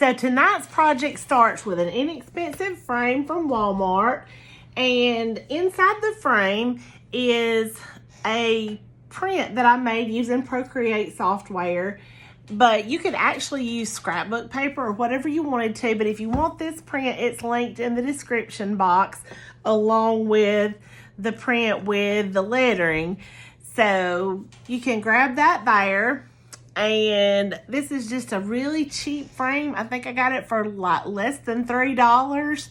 So tonight's project starts with an inexpensive frame from Walmart, and inside the frame is a print that I made using Procreate software. But you could actually use scrapbook paper or whatever you wanted to. But if you want this print, it's linked in the description box along with the print with the lettering. So you can grab that there. And this is just a really cheap frame. I think I got it for like less than $3.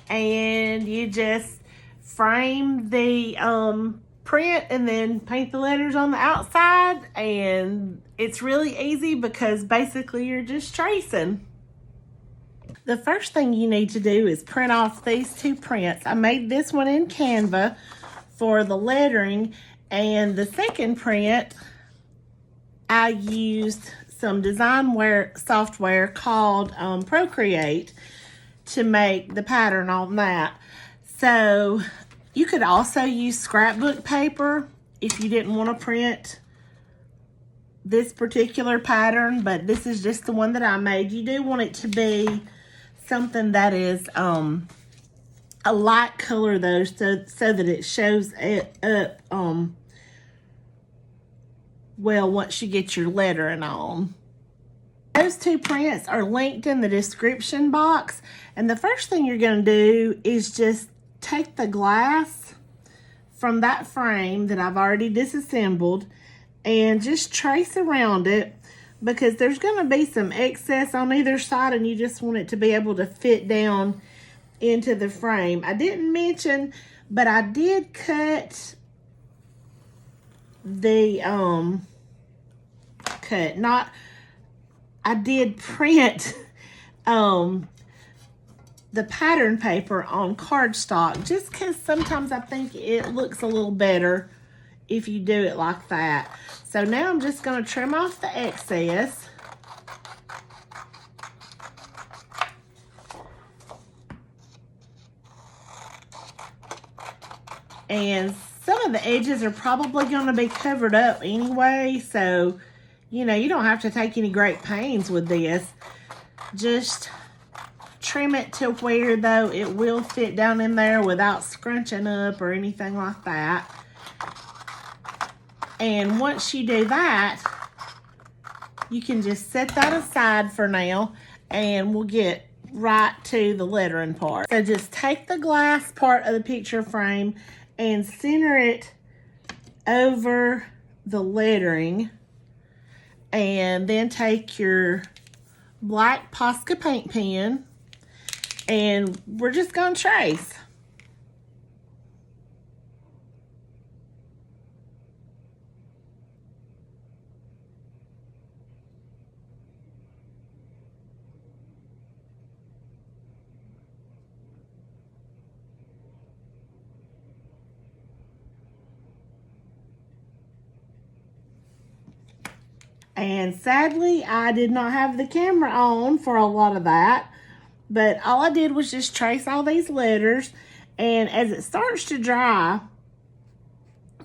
And you just frame the print and then paint the letters on the outside, and it's really easy because basically you're just tracing. The first thing you need to do is print off these two prints. I made this one in Canva for the lettering, and the second print I used some design software called Procreate to make the pattern on that. So you could also use scrapbook paper if you didn't want to print this particular pattern, but this is just the one that I made. You do want it to be something that is a light color though, so that it shows it up well once you get your lettering on. Those two prints are linked in the description box, and the first thing you're going to do is just take the glass from that frame that I've already disassembled and just trace around it, because there's going to be some excess on either side and you just want it to be able to fit down into the frame. I didn't mention, but I did cut the I did print the pattern paper on cardstock, just because sometimes I think it looks a little better if you do it like that. So now I'm just going to trim off the excess. And some of the edges are probably going to be covered up anyway, so you know, you don't have to take any great pains with this. Just trim it to where, though, it will fit down in there without scrunching up or anything like that. And once you do that, you can just set that aside for now, and we'll get right to the lettering part. So just take the glass part of the picture frame and center it over the lettering. And then take your black Posca paint pen, and we're just going to trace. And sadly, I did not have the camera on for a lot of that. But all I did was just trace all these letters. And as it starts to dry,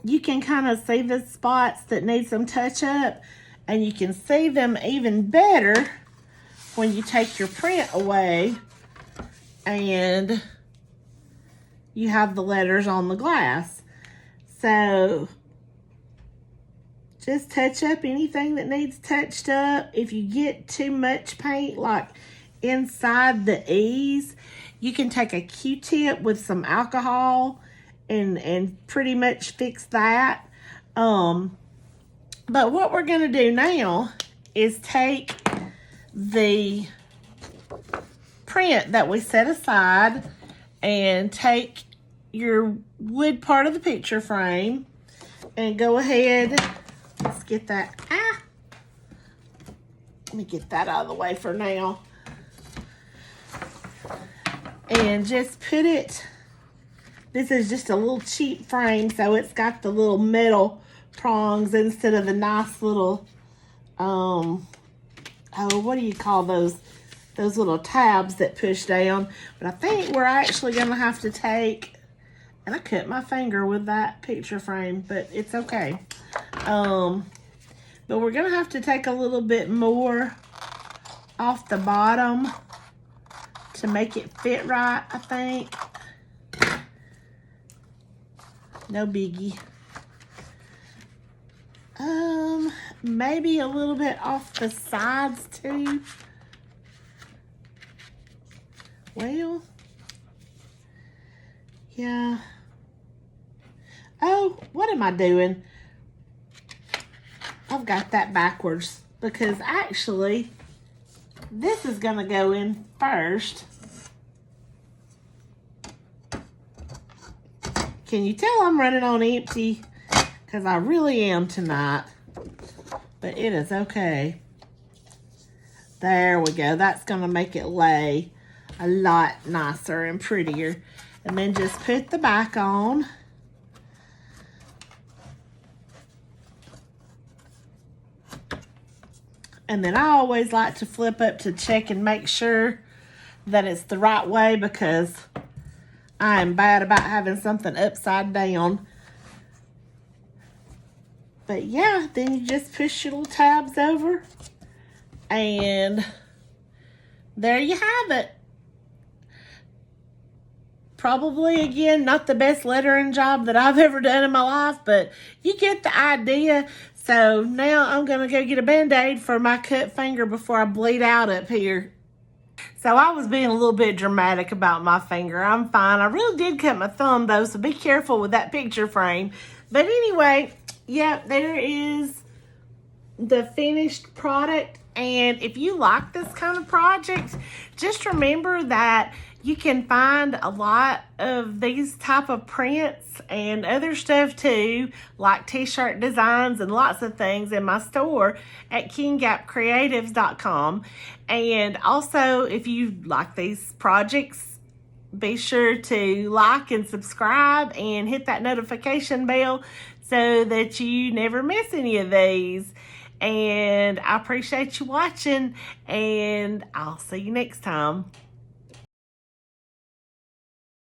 you can kind of see the spots that need some touch up. And you can see them even better when you take your print away and you have the letters on the glass. So just touch up anything that needs touched up. If you get too much paint, like inside the E's, you can take a Q-tip with some alcohol and pretty much fix that. But what we're going to do now is take the print that we set aside and take your wood part of the picture frame and go ahead. Let's get that. Let me get that out of the way for now. And just put it. This is just a little cheap frame, so it's got the little metal prongs instead of the nice little, oh, what do you call those? Those little tabs that push down. But I think we're actually going to have to take, and I cut my finger with that picture frame, but it's okay. But we're going to have to take a little bit more off the bottom to make it fit right, I think. No biggie. Maybe a little bit off the sides too. Well, yeah. Oh, what am I doing? I've got that backwards because actually this is gonna go in first. Can you tell I'm running on empty? Because I really am tonight. But it is okay. There we go. That's gonna make it lay a lot nicer and prettier. And then just put the back on. And then I always like to flip up to check and make sure that it's the right way because I am bad about having something upside down. But yeah, then you just push your little tabs over and there you have it. Probably, again, not the best lettering job that I've ever done in my life, but you get the idea. So now I'm going to go get a Band-Aid for my cut finger before I bleed out up here. So I was being a little bit dramatic about my finger. I'm fine. I really did cut my thumb, though, so be careful with that picture frame. But anyway, yeah, there is the finished product. And if you like this kind of project, just remember that you can find a lot of these type of prints and other stuff too, like t-shirt designs and lots of things in my store at KingGapCreatives.com. And also, if you like these projects, be sure to like and subscribe and hit that notification bell so that you never miss any of these. And I appreciate you watching, and I'll see you next time.